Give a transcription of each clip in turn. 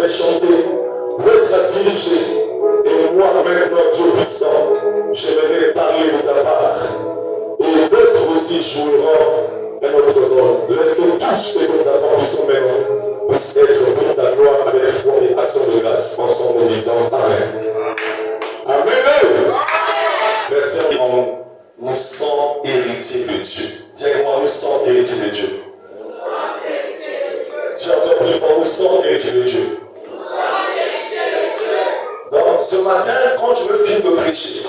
fait chanter, l'autre a dirigé. Et moi maintenant, Dieu puissant, j'aimerais parler de ta part. Et d'autres aussi joueront un autre rôle. Laisse que tout ce que nous accomplissons maintenant puisse être pour ta gloire avec foi et action de grâce. Ensemble, nous disons Amen. Amen. Merci. Nous sommes héritiers de Dieu. Dis-moi, nous sommes héritiers de Dieu. Dis encore plus fort, nous sommes héritiers de Dieu. Donc, ce matin, quand je veux finir de prêcher,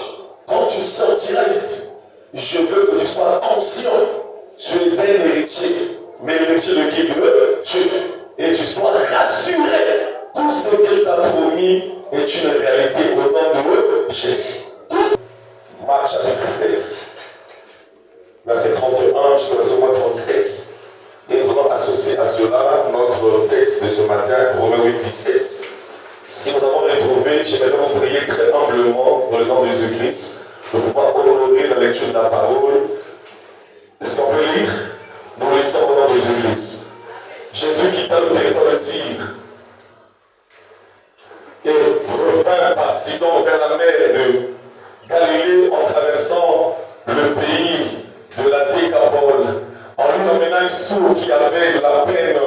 quand tu sortiras ici, je veux que tu sois conscient. Tu es un héritier. Mais l'héritier de qui? De Dieu. Et tu sois rassuré. Tout ce qu'il t'a promis est une réalité au nom de Jésus. Marc chapitre 16, verset 31 jusqu'au verset 37. Et nous allons associer à cela notre texte de ce matin, Romains 8, 17. Si nous avons retrouvé, j'aimerais vous prier très humblement dans le nom de Jésus-Christ de pouvoir honorer la lecture de la parole. Est-ce qu'on peut lire? Nous lisons au nom de Jésus-Christ. Jésus quitta le territoire de Tyr et revint par Sidon vers la mer de Galilée en traversant le pays de la Décapole. En lui emmenant un sourd qui avait de la peine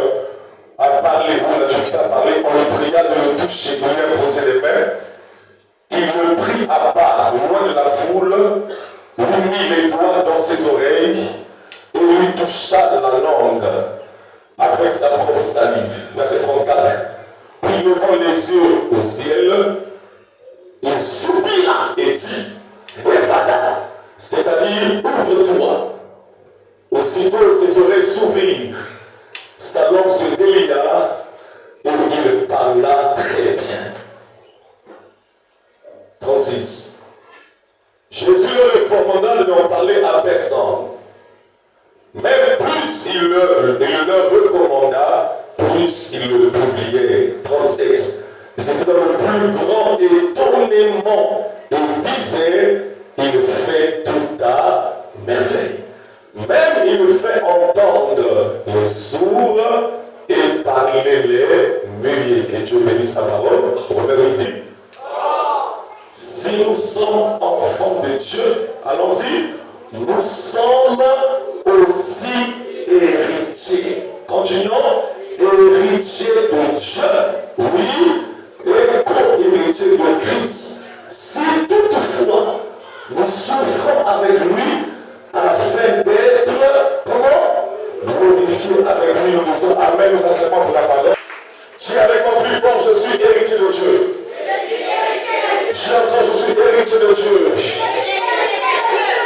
à parler, ou la difficulté à parler, on le pria de le toucher, de lui imposer les mains. Il le prit à part, loin de la foule, lui mit les doigts dans ses oreilles et lui toucha la langue avec sa propre salive. Verset 34. Puis levant les yeux au ciel, il soupira et dit, Ephata, c'est-à-dire ouvre-toi. Aussitôt ses oreilles s'ouvrirent, sa langue se délia et il parla très bien. 36. Jésus leur recommanda de n'en parler à personne. Même plus il leur recommanda, plus il le publiait. 36. C'était dans le plus grand étonnement. Il disait, il fait tout à merveille. Même il fait entendre les sourds et parler les muets. Que Dieu bénisse sa parole. Romains dit, si nous sommes enfants de Dieu, allons-y, nous sommes aussi héritiers. Continuons, héritiers de Dieu, oui, et co-héritiers de Christ. Si toutefois nous souffrons avec lui, afin d'être, comment? Glorifiés avec lui. Nous disons Amen, nous acclamons pour la parole. Dis avec moi plus fort, je suis héritier de Dieu. J'entends, je suis héritier de Dieu.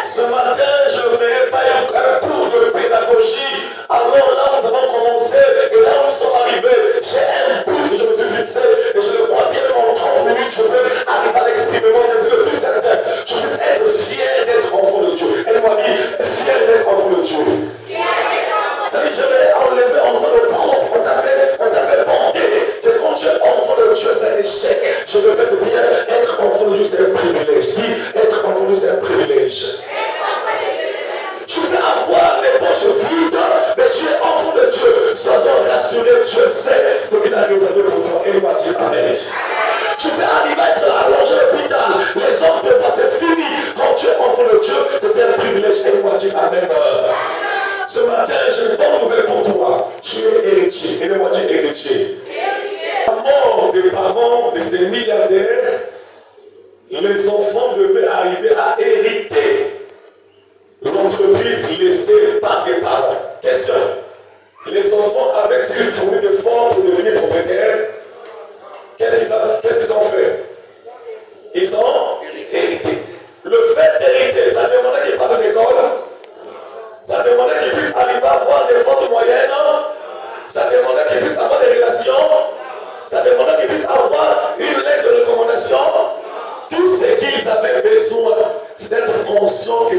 Ce matin, je ne ferai pas un cours de pédagogie. Alors là, nous avons commencé et là, nous sommes arrivés. J'ai un but que je me suis fixé et je le crois bien en 30 minutes, je peux arriver à l'exprimer. Moi, je le plus certain. Je puisse être fier d'être enfant de Dieu. Elle m'a dit, fier d'être enfant de Dieu. Ça veut dire, je l'ai enlevé en mode propre. On t'a fait porter. Et quand tu es enfant de Dieu, c'est un échec. Je répète bien, être enfant de Dieu, c'est un privilège. Dis, être enfant de Dieu, c'est un privilège. Tu peux avoir les poches vides, mais tu es enfant de Dieu. Sois-en rassuré, Dieu sait ce qu'il a réservé pour toi. Et il m'a dit Amen. Tu peux arriver à être allongé à l'hôpital. Les autres peuvent pas, c'est fini. Quand tu es enfant de Dieu, c'est un privilège. Et il m'a dit Amen. Ce matin, j'ai une bonne nouvelle pour toi. Tu es héritier. Et il m'a dit héritier. À la mort des parents de ces milliardaires, les enfants devaient arriver à hériter l'entreprise laissée par des parents. Question. Les enfants avaient-ils fourni d'efforts pour devenir propriétaires? Qu'est-ce qu'ils ont fait? Ils ont hérité. Le fait d'hériter, ça demandait qu'ils partent d'école. Ça demandait qu'ils puissent arriver à avoir des fortes moyennes. Ça demandait qu'ils puissent avoir des relations. Ça demandait qu'ils puissent avoir une lettre de recommandation. Tout ce qu'ils avaient besoin, c'est d'être conscient que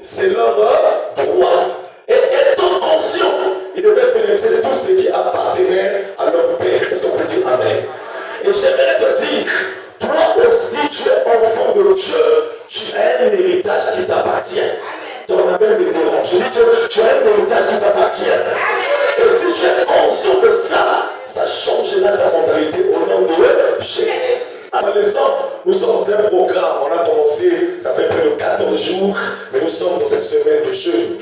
c'est leur droit. Et étant conscient, ils devaient bénéficier de tout ce qui appartenait à leur père. Est-ce qu'on peut dire Amen? Et j'aimerais te dire, toi aussi tu es enfant de Dieu, tu as un héritage qui t'appartient. Ton amen me dérange. Je dis tu as un héritage qui t'appartient. Et si tu es conscient de ça, Ça change ta mentalité au nom de Jésus. Adolescents, nous sommes dans un programme. On a commencé, ça fait près de 14 jours, mais nous sommes dans cette semaine de jeûne.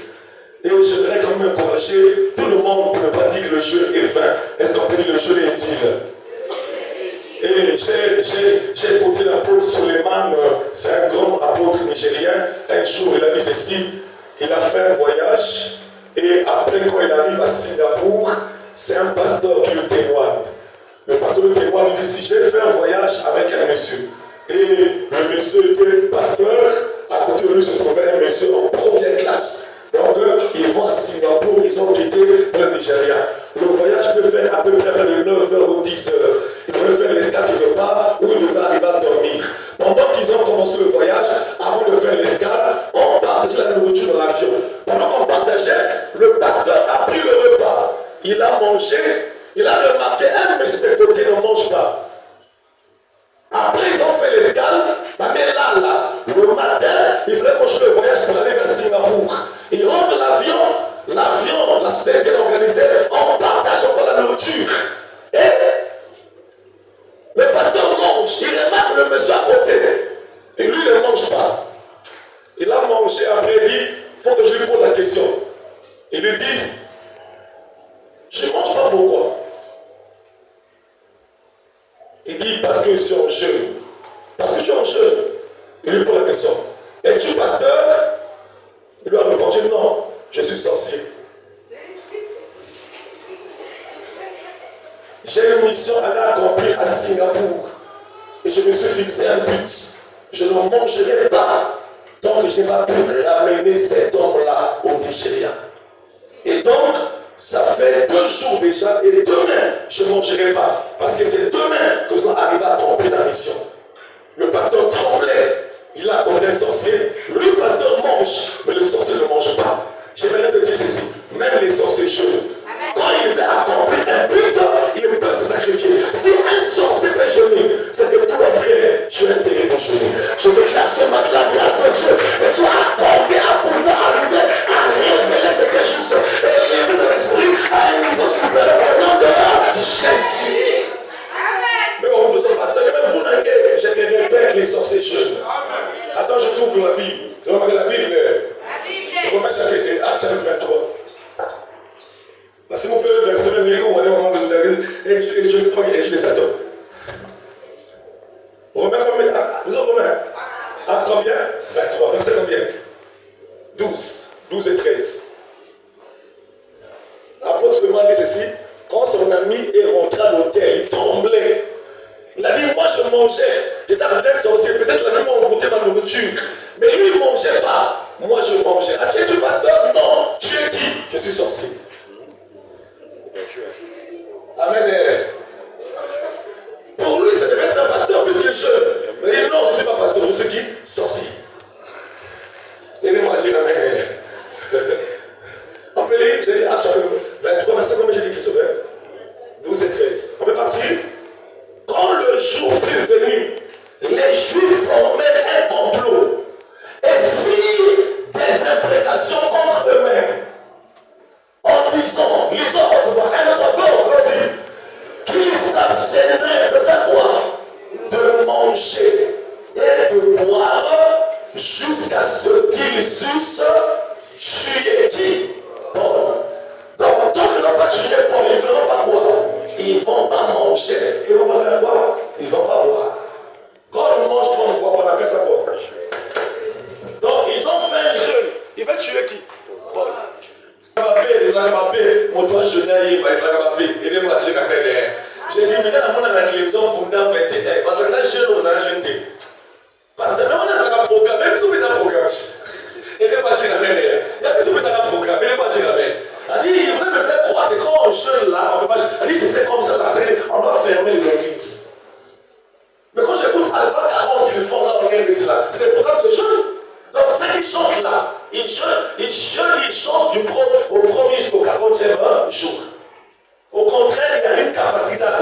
Et je voudrais quand même encourager tout le monde pour ne pas dire que le jeûne est vain. Est-ce qu'on peut dire que le jeûne est utile? Et j'ai écouté l'apôtre Suleiman, c'est un grand apôtre nigérien. Un jour, il a dit ceci, il a fait un voyage, et après, quand il arrive à Singapour, c'est un pasteur qui le témoigne. Le pasteur le témoigne, il dit, si j'ai fait un voyage avec un monsieur, et le monsieur était pasteur, à côté de lui se trouvait un monsieur en première classe. Donc, ils vont à Singapour, ils ont quitté le Nigeria. Le voyage peut faire à peu près de 9h ou 10h. Ils peuvent faire l'escale quelque part où ils devaient arriver à dormir. Pendant qu'ils ont commencé le voyage, avant de faire l'escale, on partageait la nourriture dans l'avion. Pendant qu'on partageait, le pasteur a pris le repas. Il a mangé, il a remarqué, un monsieur de ses côtés ne mange pas. Après, ils ont fait l'escale, mais là, le matin, il fallait continuer le voyage pour aller vers Singapour. Ils rentrent dans l'avion, la semaine bien organisée, on partage encore la nourriture. Et le pasteur mange, il remarque le monsieur à côté. Et lui, il ne mange pas. Il a mangé, après il dit, il faut que je lui pose la question. Il lui dit, je ne mange pas pourquoi? Il dit, parce que je suis en jeûne. Parce que tu es en jeûne. Il lui pose la question. Es-tu pasteur? Il lui a répondu, non, je suis sorcier. J'ai une mission à aller accomplir à Singapour. Et je me suis fixé un but. Je ne mangerai pas tant que je n'ai pas pu ramener cet homme-là au Nigeria. Et donc, ça fait 2 jours déjà, et demain, je ne mangerai pas. Parce que c'est demain que nous allons arriver à accomplir la mission. Le pasteur tremblait. Il a comme un sorcier. Lui, le pasteur mange, mais le sorcier ne mange pas. J'aimerais te dire ceci. Même les sorciers jeûnent. Quand il veut accomplir un but, il peut se sacrifier. Si un sorcier peut jeûner, c'est que toi, frère, je vais intégrer ton jeûner. Je déclare ce matin la grâce de Dieu et soit accordée à pouvoir arriver à révéler ce qui est juste et élever ton esprit à un niveau supérieur au nom de Jésus. Mais on ne pas, même vous n'avez, je te répète, les sorciers jeûnent. Attends, je t'ouvre la Bible. C'est vraiment la Bible. Romains chapitre 23. Si vous pouvez verser le numéro, on va dire au moment où vous avez et je ne sais pas qui les attend. Romains combien? Vous êtes Romains? À combien? 23. Verset combien? 12 et 13. L'apôtre Suleiman dit ceci. Quand son ami est rentré à l'hôtel, il tremblait. Il a dit, moi je mangeais. J'étais avec un sorcier. Peut-être la même m'a goûté ma nourriture. Mais lui, il ne mangeait pas. Moi je mangeais. Ah, tu es pasteur? Non. Tu es qui? Je suis sorcier. Amen. Pour lui, c'est devait être un pasteur puisqu'il est jeune. Mais il dit non, je ne suis pas pasteur, je suis qui? Sorcier. Aidez-moi à dire amen. On peut lire, j'ai dit Actes chapitre 23, verset combien j'ai dit Christopher? 12 et 13. On peut partir? Quand le jour fut venu, les Juifs formèrent un complot et firent des imprécations contre eux-mêmes. En disant, lisons autre part, un autre corps, vas-y, qu'ils s'abstiendraient de faire quoi? De manger et de boire jusqu'à ce qu'ils eussent tué qui? Paul. Donc, tant qu'ils n'ont pas tué Paul, ils ne feront pas quoi? Ils ne vont pas manger. Ils ne vont pas faire quoi? Ils ne vont pas boire. Quand on mange, quand on boit, on appelle ça quoi? Donc, ils ont fait un jeûne. Ils veulent tuer qui? Paul. On doit jeûner, aidez-moi à dire après. J'ai dit, mais dans la télévision, pour nous faire parce que là, jeûne, on a jeûné. Parce que même on a un programme, même si on a un programme. Aidez-moi à dire après. Même si on a un programme, aidez-moi à dire après. Elle dit, il voulait me faire croire que quand on jeûne là, on ne peut pas. Elle dit, c'est comme ça, là, on doit fermer les églises. Mais quand j'écoute Alpha 40 qu'ils font là, c'est là, c'est des programmes de jeûne. Donc, ceux qui chantent là, ils chantent du au premier jusqu'au 40e jour. Au contraire, il y a une capacité à